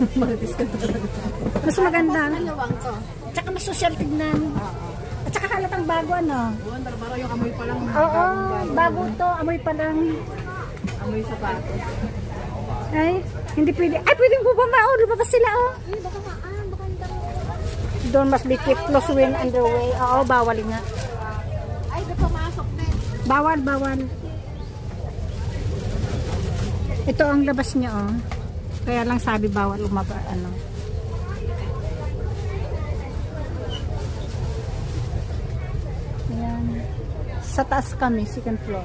Maritis ka talaga. Mas maganda. Maluwang to. Tsaka mas social tignan. At saka halatang bago ano. Buwan, para yung amoy pa lang. Oo, bago to. Amoy pa lang. Amoy sapatos. Ay, hindi pwede. Ay, pwedeng bubama. Oh, lumabas sila oh. Ay, baka baka Don't must be kept close when underway. Oo, bawal nga. ay, di pumasok din. Bawal, bawal. Ito ang labas niya oh. Kaya lang sabi bawal umaba ano. Ayan. Sa taas kami, second floor.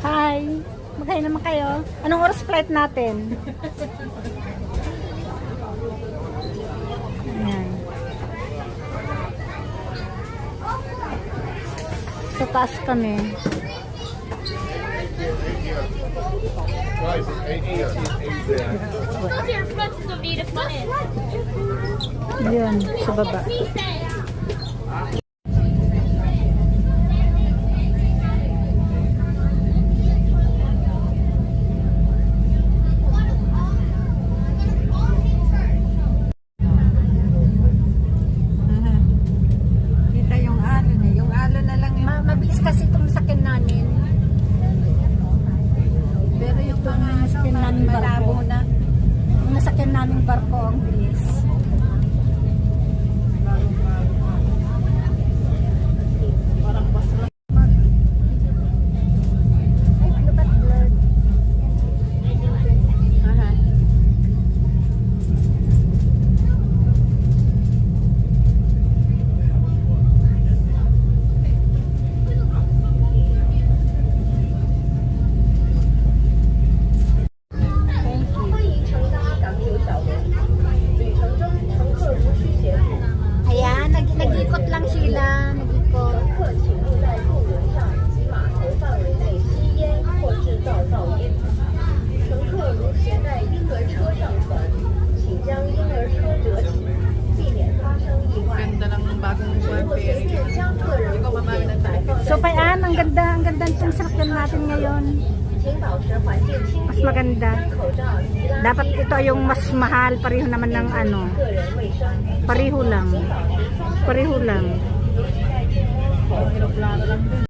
Hi! Magkain naman kayo. Anong oras flight natin? Ayan. Sa taas kami. What's your expenses of need to fund it? Yun, sa baba. Kita yung alon eh. Yung alon na lang yung... Mabilis kasi itong sakyan namin. Pero yung mga Nasakyan namin malabo barko. na. Yung nasakyan namin barko ang bilis. Parang bus lang. Ay, ano ba't blurred? Aha. Ayan, nag-ikot lang sila. Nag-ikot. 客请勿在渡轮上及码头范围内吸烟或制造噪音。乘客如携带婴儿车上船，请将婴儿车折起，避免发生意外。 Ganda ng bagong 如 buwan 果随 ferry. 便将个人物品摆放 So, 在 payan, ang ganda itong sakyan natin ngayon. 请保持环境清 Mas 洁， maganda. 戴口罩及垃 Dapat 圾 ito yung mas mahal. Pareho naman ng ano. 个人卫生。 Pareho lang. Pareho lang. Parang aeroplano lang din.